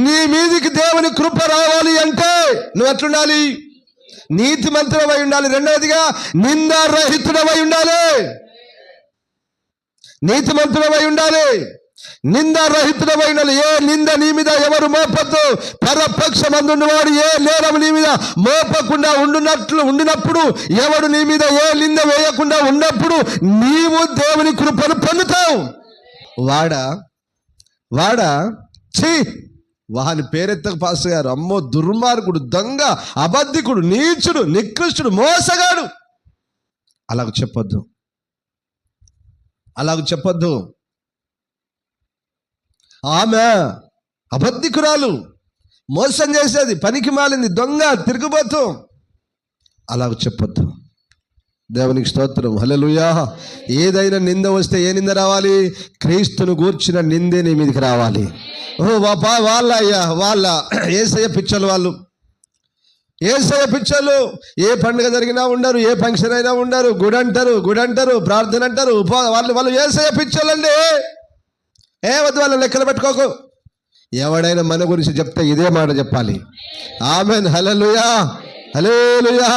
నీ మీదికి దేవుని కృప రావాలి అంటే నువ్వు ఎట్లుండాలి? నీతిమంతుడవై ఉండాలి. రెండవదిగా నిందారహితుడవై ఉండాలి. నీతిమంతుడవై ఉండాలి, నిందారహితుడవై ఉండాలి. ఏ నింద నీ మీద ఎవరు మోపద్దు. పరపక్షమందున్నవాడు ఏ నేరము నీ మీద మోపకుండా ఉండినప్పుడు, ఎవడు నీ మీద ఏ నింద వేయకుండా ఉన్నప్పుడు నీవు దేవుని కృపను పొందుతావు. వాడా వాని పేరెత్తకు పాస్ గారు, అమ్మో దుర్మార్గుడు, దొంగ, అబద్ధికుడు, నీచుడు, నికృష్టుడు, మోసగాడు, అలాగ చెప్పొద్దు. ఆమె అబద్ధికురాలు, మోసం చేసేది, పనికి మాలింది, దొంగ, తిరుగుబోతు, అలాగ చెప్పొద్దు. దేవునికి స్తోత్రం, హల్లెలూయా. ఏదైనా నింద వస్తే ఏ నింద రావాలి? క్రీస్తును గూర్చిన నిందే నీ మీదకి రావాలి. వాళ్ళ యేసయ్య పిచ్చలు, వాళ్ళు యేసయ్య పిచ్చలు. ఏ పండుగ జరిగినా ఉండరు, ఏ ఫంక్షన్ అయినా ఉండరు, గుడి అంటారు, ప్రార్థన అంటారు, వాళ్ళు యేసయ్య పిచ్చలండి. వద్దు, వాళ్ళని లెక్కలు పెట్టుకోకు. ఎవడైనా మన గురించి చెప్తే ఇదే మాట చెప్పాలి. ఆమెన్, హల్లెలూయా, హల్లెలూయా.